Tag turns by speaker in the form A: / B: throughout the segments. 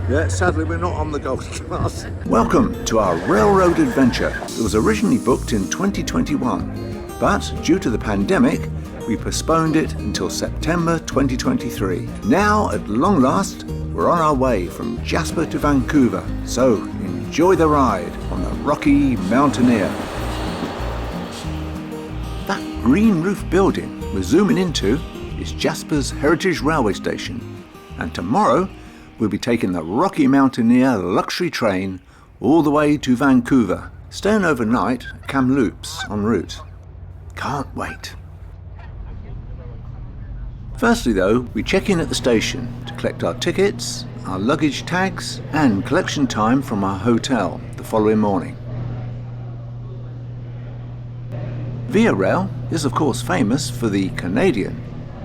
A: Yeah, sadly we're not on the gold class.
B: Welcome to our railroad adventure. It was originally booked in 2021, but due to the pandemic, we postponed it until September 2023. Now, at long last, we're on our way from Jasper to Vancouver, so enjoy the ride on the Rocky Mountaineer. That green roof building we're zooming into is Jasper's Heritage Railway Station, and tomorrow we'll be taking the Rocky Mountaineer luxury train all the way to Vancouver, staying overnight at Kamloops en route. Can't wait. Firstly though, we check in at the station to collect our tickets, our luggage tags and collection time from our hotel the following morning. Via Rail is of course famous for the Canadian,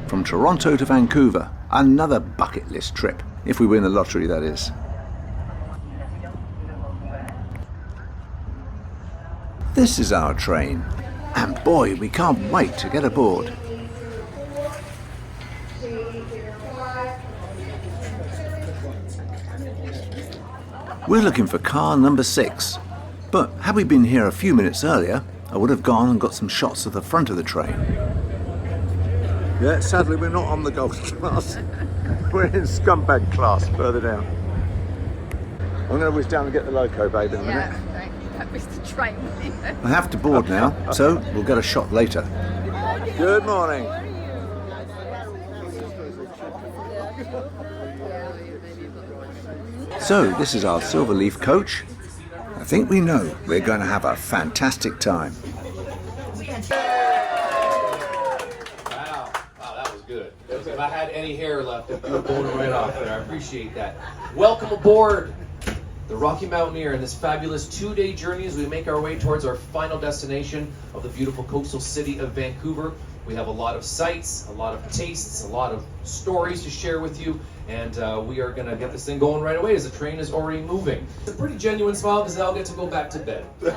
B: from Toronto to Vancouver, another bucket list trip, if we win the lottery that is. This is our train, and boy, we can't wait to get aboard. We're looking for car number 6, but had we been here a few minutes earlier, I would have gone and got some shots of the front of the train.
A: Yeah, sadly we're not on the gold class. We're in scumbag class further down. I'm going to whiz down and get the loco, babe, in a minute.
C: Yeah, that was the train.
B: I have to board now, so we'll get a shot later.
A: Good morning.
B: So this is our SilverLeaf coach. I think we know we're going to have a fantastic time.
D: Wow, that was good. If I had any hair left, it would blow it right off there. I appreciate that. Welcome aboard the Rocky Mountaineer in this fabulous 2-day journey as we make our way towards our final destination of the beautiful coastal city of Vancouver. We have a lot of sights, a lot of tastes, a lot of stories to share with you, and we are going to get this thing going right away as the train is already moving. It's a pretty genuine smile because they all get to go back to bed. They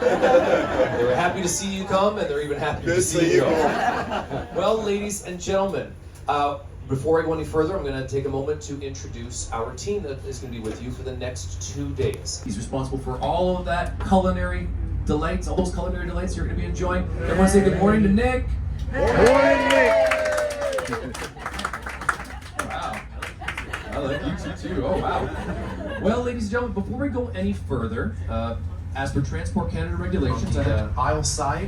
D: were happy to see you come, and they're even happier to see you go. Well, ladies and gentlemen, before I go any further, I'm going to take a moment to introduce our team that is going to be with you for the next 2 days. He's responsible for all of that culinary delights, all those culinary delights you're going to be enjoying. Everyone say good morning to Nick.
A: Morning, Nick.
D: Wow. I like you two too. Oh, wow. Well, ladies and gentlemen, before we go any further, as per Transport Canada regulations, I have aisle side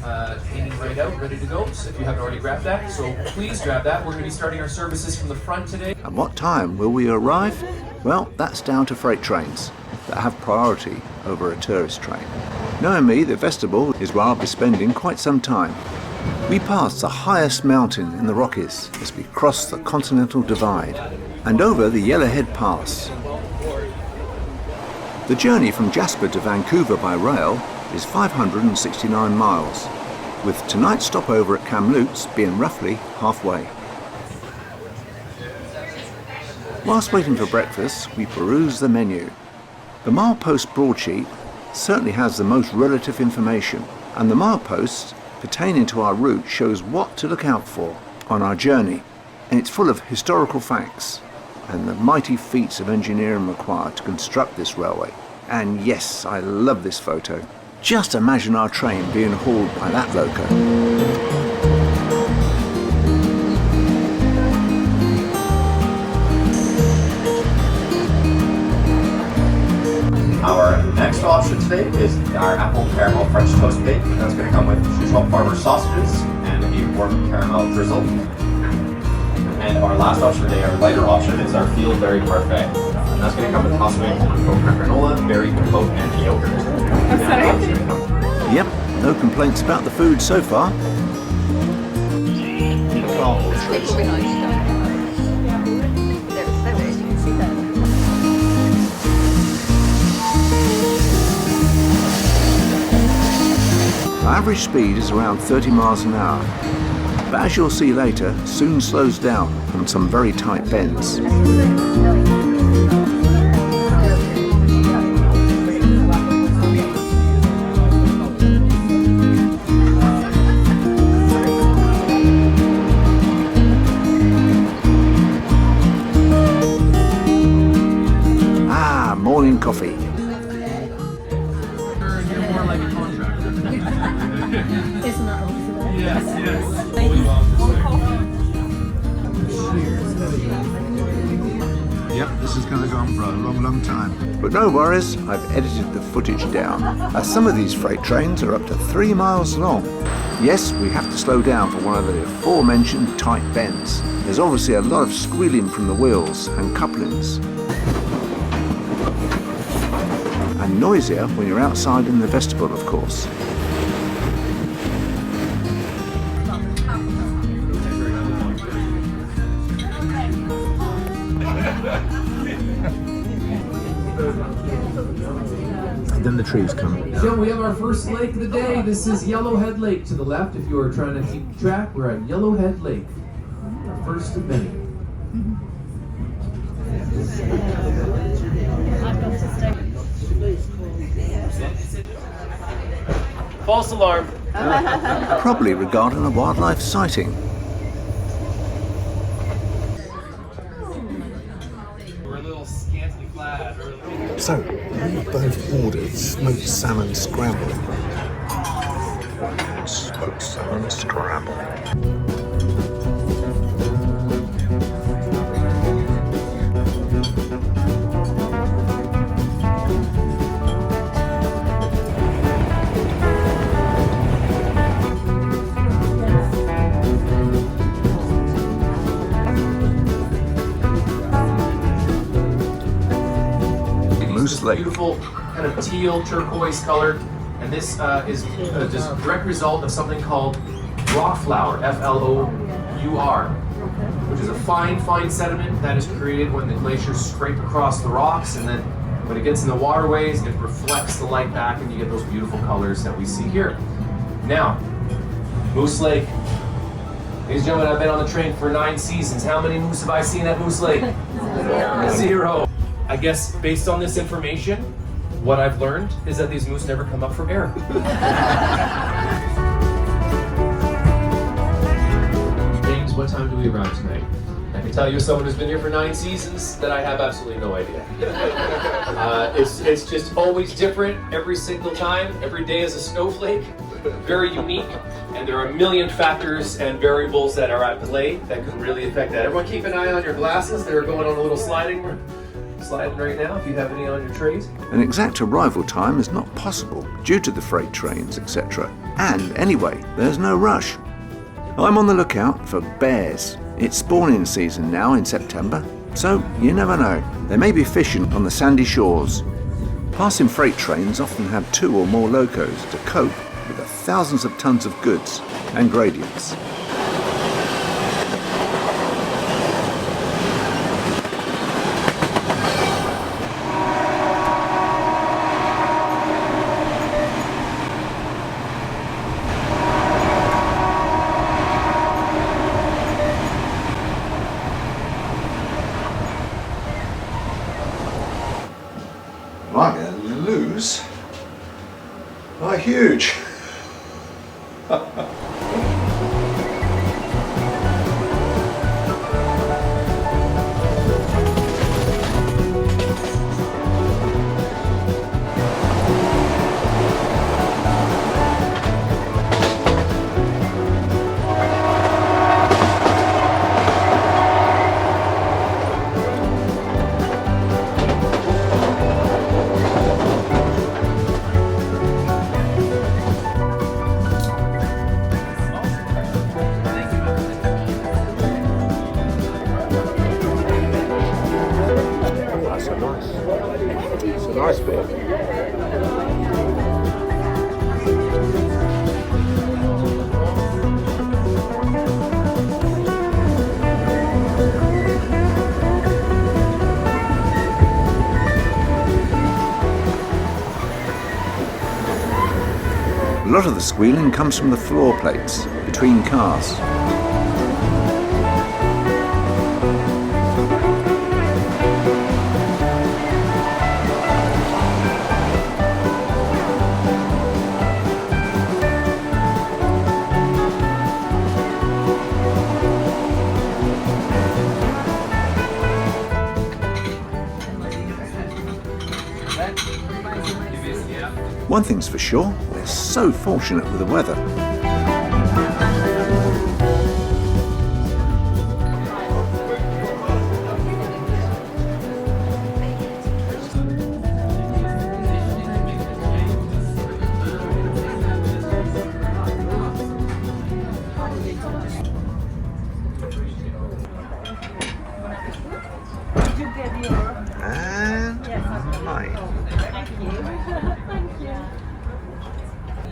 D: hanging right out, ready to go. So if you haven't already grabbed that, so please grab that. We're going to be starting our services from the front today.
B: At what time will we arrive? Well, that's down to freight trains that have priority over a tourist train. Knowing me, the vestibule is where I'll be spending quite some time. We pass the highest mountain in the Rockies as we cross the Continental Divide and over the Yellowhead Pass. The journey from Jasper to Vancouver by rail is 569 miles, with tonight's stopover at Kamloops being roughly halfway. Whilst waiting for breakfast, we peruse the menu. The milepost broadsheet certainly has the most relative information, and the milepost pertaining to our route shows what to look out for on our journey, and it's full of historical facts and the mighty feats of engineering required to construct this railway. And yes, I love this photo. Just imagine our train being hauled by that loco.
E: Our next option today is our apple caramel French toast bake. That's going to come with Trump Farmer sausages and a warm caramel drizzle. And our last option today, our lighter option, is our field berry parfait. And that's going to come with Oswego, coconut granola, berry compote, and yogurt.
B: Yep, no complaints about the food so far. Our average speed is around 30 miles an hour, but as you'll see later, soon slows down on some very tight bends. and coffee.
D: You're more like a contractor.
C: Isn't that awesome?
D: Yes.
A: Yep, this is going to go on for a long, long time.
B: But no worries, I've edited the footage down, as some of these freight trains are up to 3 miles long. Yes, we have to slow down for one of the aforementioned tight bends. There's obviously a lot of squealing from the wheels and couplings. And noisier when you're outside in the vestibule, of course.
A: And then the trees come.
D: So we have our first lake of the day. This is Yellowhead Lake to the left. If you are trying to keep track, we're at Yellowhead Lake. Our first of many. False alarm.
B: Probably regarding a wildlife sighting.
D: We're a little scantily clad.
A: So, we both ordered smoked salmon scramble. Smoked salmon scramble.
B: Lake.
D: Beautiful kind of teal turquoise color, and this is just a direct result of something called rock flour, F-L-O-U-R, which is a fine sediment that is created when the glaciers scrape across the rocks, and then when it gets in the waterways, it reflects the light back, and you get those beautiful colors that we see here. Now, Moose Lake. Ladies and gentlemen, I've been on the train for 9 seasons. How many moose have I seen at Moose Lake? Zero. I guess based on this information, what I've learned is that these moose never come up for air. James, what time do we arrive tonight? I can tell you as someone who's been here for 9 seasons that I have absolutely no idea. It's just always different every single time. Every day is a snowflake, very unique. And there are a million factors and variables that are at play that could really affect that. Everyone keep an eye on your glasses. They're going on a little sliding right now, if you have any on your trays.
B: An exact arrival time is not possible due to the freight trains, etc. And anyway, there's no rush. I'm on the lookout for bears. It's spawning season now in September, so you never know. They may be fishing on the sandy shores. Passing freight trains often have 2 or more locos to cope with the thousands of tons of goods and gradients.
A: I'm going to lose by huge. Nice bit.
B: A lot of the squealing comes from the floor plates between cars. One thing's for sure, we're so fortunate with the weather.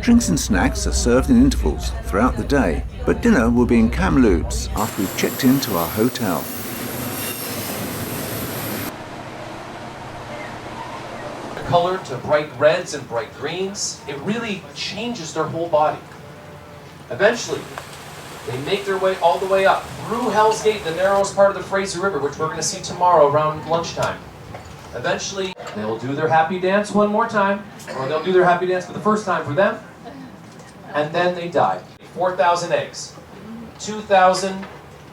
B: Drinks and snacks are served in intervals throughout the day, but dinner will be in Kamloops after we've checked into our hotel.
D: Color to bright reds and bright greens, it really changes their whole body. Eventually, they make their way all the way up through Hell's Gate, the narrowest part of the Fraser River, which we're going to see tomorrow around lunchtime. Eventually, they'll do their happy dance one more time, or they'll do their happy dance for the first time for them, and then they die. 4,000 eggs. 2,000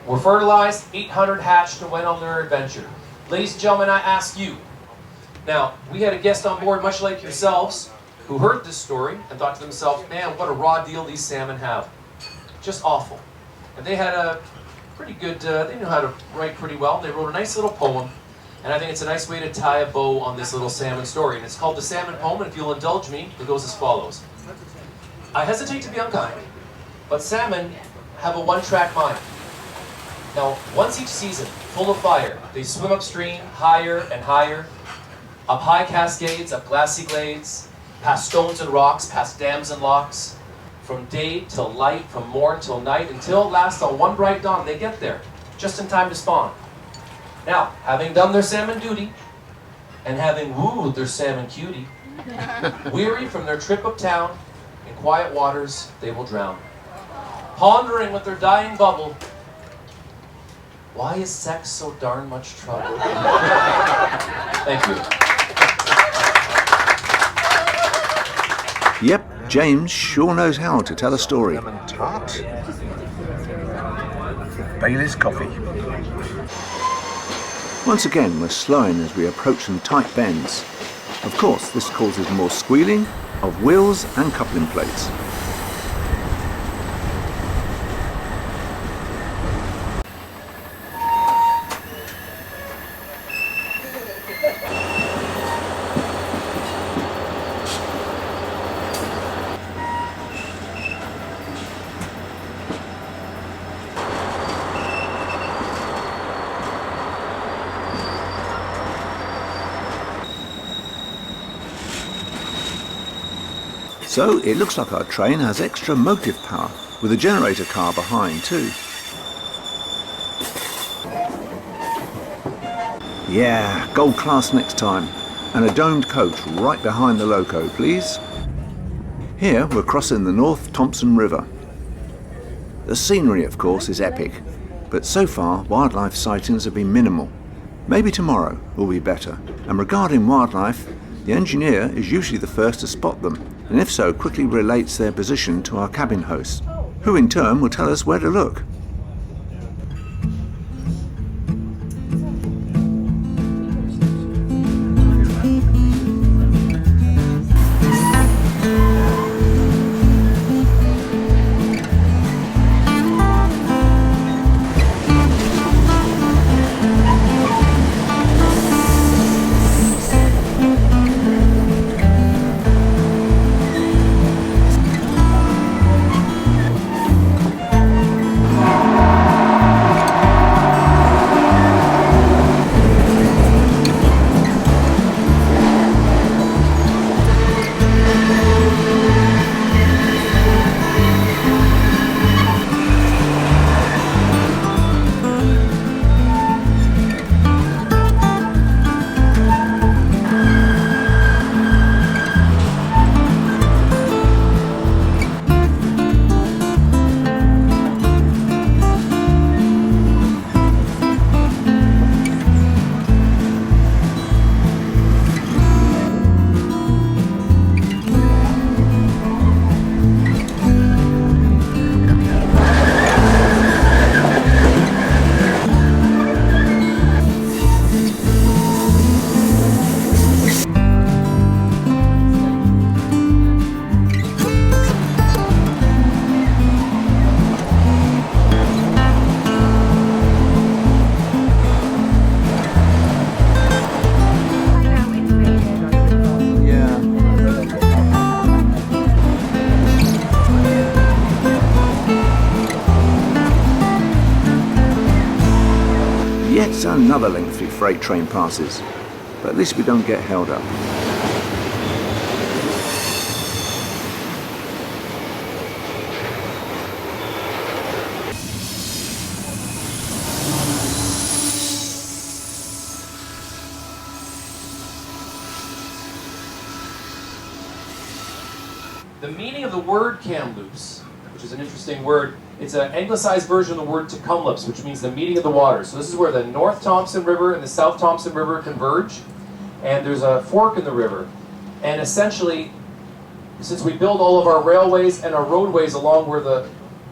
D: were fertilized, 800 hatched and went on their adventure. Ladies and gentlemen, I ask you, now, we had a guest on board, much like yourselves, who heard this story and thought to themselves, man, what a raw deal these salmon have. Just awful. And they had a pretty good, they knew how to write pretty well. They wrote a nice little poem, and I think it's a nice way to tie a bow on this little salmon story. And it's called The Salmon Poem, and if you'll indulge me, it goes as follows. I hesitate to be unkind, but salmon have a one-track mind. Now, once each season, full of fire, they swim upstream, higher and higher, up high cascades, up glassy glades, past stones and rocks, past dams and locks, from day till light, from morn till night, until at last on one bright dawn they get there, just in time to spawn. Now, having done their salmon duty, and having wooed their salmon cutie, weary from their trip uptown, in quiet waters they will drown. Pondering with their dying bubble, why is sex so darn much trouble? Thank you.
B: Yep, James sure knows how to tell a story.
A: Lemon tart. Bailey's coffee.
B: Once again, we're slowing as we approach some tight bends. Of course, this causes more squealing of wheels and coupling plates. So it looks like our train has extra motive power, with a generator car behind too. Yeah, gold class next time, and a domed coach right behind the loco, please. Here we're crossing the North Thompson River. The scenery, of course, is epic, but so far wildlife sightings have been minimal. Maybe tomorrow will be better, and regarding wildlife, the engineer is usually the first to spot them, and if so, quickly relates their position to our cabin host, who in turn will tell us where to look. another lengthy freight train passes, but at least we don't get held up.
D: The meaning of the word Kamloops, which is an interesting word, it's an anglicized version of the word Kamloops, which means the meeting of the waters. So this is where the North Thompson River and the South Thompson River converge, and there's a fork in the river. And essentially, since we build all of our railways and our roadways along where the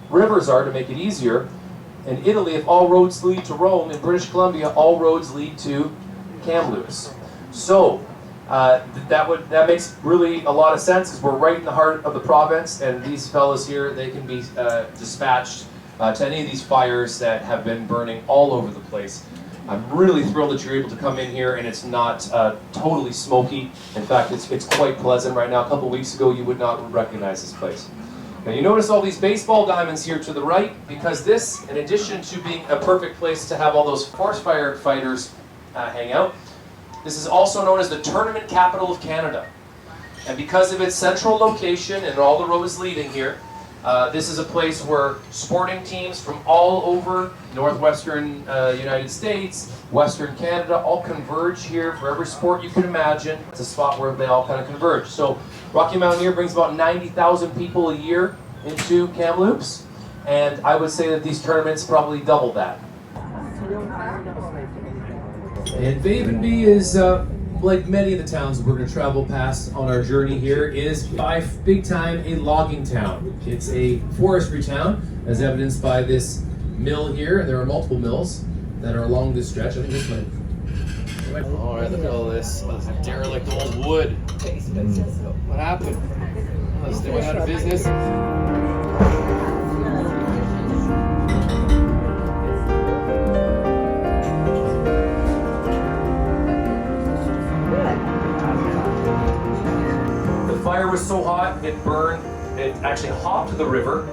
D: rivers are to make it easier, in Italy, if all roads lead to Rome, in British Columbia, all roads lead to Kamloops. So that makes really a lot of sense, because we're right in the heart of the province, and these fellows here, they can be dispatched to any of these fires that have been burning all over the place. I'm really thrilled that you're able to come in here and it's not totally smoky. In fact, it's quite pleasant right now. A couple weeks ago, you would not recognize this place. Now you notice all these baseball diamonds here to the right, because this, in addition to being a perfect place to have all those forest fire fighters hang out, this is also known as the tournament capital of Canada. And because of its central location and all the roads leading here, this is a place where sporting teams from all over northwestern United States, western Canada, all converge here for every sport you can imagine. It's a spot where they all kind of converge. So Rocky Mountaineer brings about 90,000 people a year into Kamloops, and I would say that these tournaments probably double that. And Vavenby is, like many of the towns we're going to travel past on our journey here, is by big time a logging town. It's a forestry town, as evidenced by this mill here. There are multiple mills that are along this stretch. I think this one. Oh, right in the middle of this. Oh, this is derelict old wood. What happened? Oh, they went out of business. Fire was so hot, it burned, it actually hopped the river.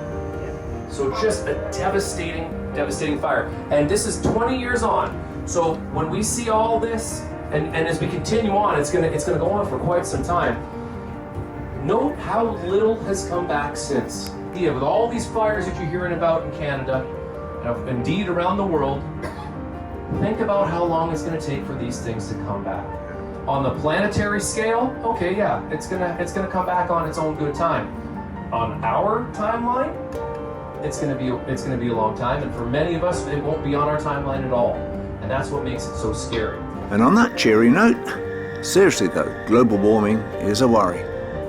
D: So just a devastating fire. And this is 20 years on. So when we see all this, and as we continue on, it's gonna go on for quite some time. Note how little has come back since. Yeah, with all these fires that you're hearing about in Canada, and indeed around the world, think about how long it's gonna take for these things to come back. On the planetary scale, okay, yeah, it's gonna come back on its own good time. On our timeline, it's gonna be a long time, and for many of us, it won't be on our timeline at all, and that's what makes it so scary.
B: And on that cheery note, seriously though, global warming is a worry.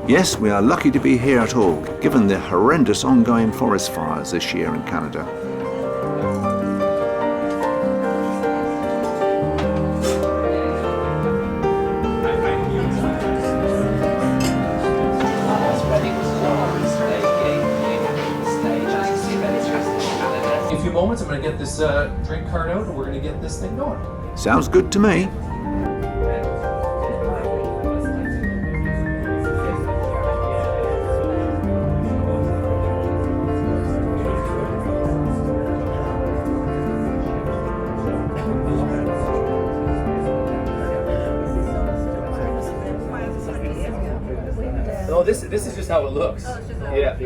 B: Yes, we are lucky to be here at all, given the horrendous ongoing forest fires this year in Canada.
D: Moments, I'm going to get this drink cart out and we're going to get this thing going.
B: Sounds good to me.
D: Oh, this is just how it looks. Yeah.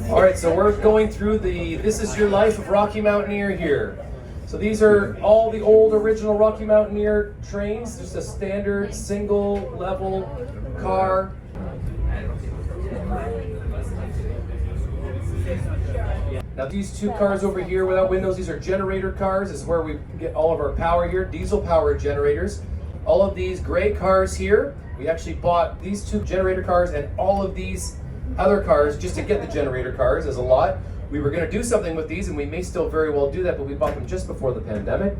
D: All right, so we're going through this is your life of Rocky Mountaineer here. So these are all the old original Rocky Mountaineer trains, just a standard single level car. Now these two cars over here without windows, these are generator cars. This is where we get all of our power here, diesel powered generators. All of these gray cars here, we actually bought these two generator cars and all of these other cars just to get the generator cars as a lot. We were going to do something with these, and we may still very well do that, but we bought them just before the pandemic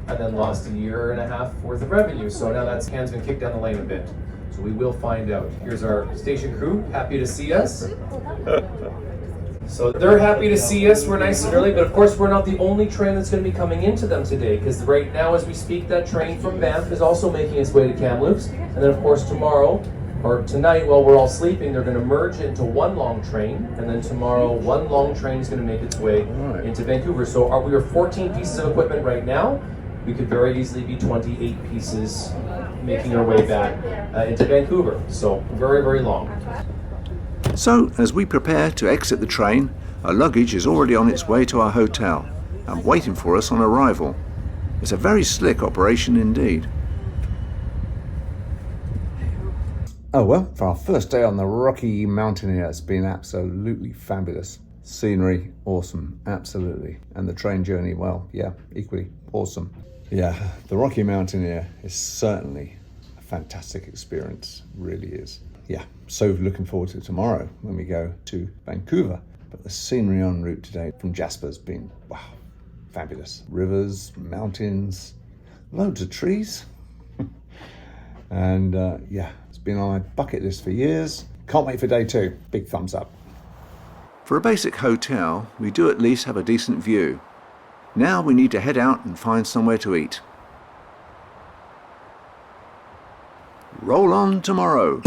D: and then lost a year and a half worth of revenue. So now that can's been kicked down the lane a bit. So we will find out. Here's our station crew, happy to see us. So they're happy to see us. We're nice and early, but of course we're not the only train that's going to be coming into them today, because right now as we speak, that train from Banff is also making its way to Kamloops. And then of course tomorrow, or tonight while we're all sleeping, they're going to merge into one long train, and then tomorrow one long train is going to make its way into Vancouver. So we are 14 pieces of equipment right now. we could very easily be 28 pieces making our way back into Vancouver. So very, very long.
B: So, as we prepare to exit the train, our luggage is already on its way to our hotel and waiting for us on arrival. It's a very slick operation indeed.
A: Oh well, for our first day on the Rocky Mountaineer, it's been absolutely fabulous. Scenery, awesome, absolutely. And the train journey, well, yeah, equally awesome. Yeah, the Rocky Mountaineer is certainly a fantastic experience, really is. Yeah, so looking forward to tomorrow when we go to Vancouver. But the scenery en route today from Jasper's been, wow, fabulous. Rivers, mountains, loads of trees. And yeah, it's been on my bucket list for years. Can't wait for day 2. Big thumbs up.
B: For a basic hotel, we do at least have a decent view. Now we need to head out and find somewhere to eat. Roll on tomorrow.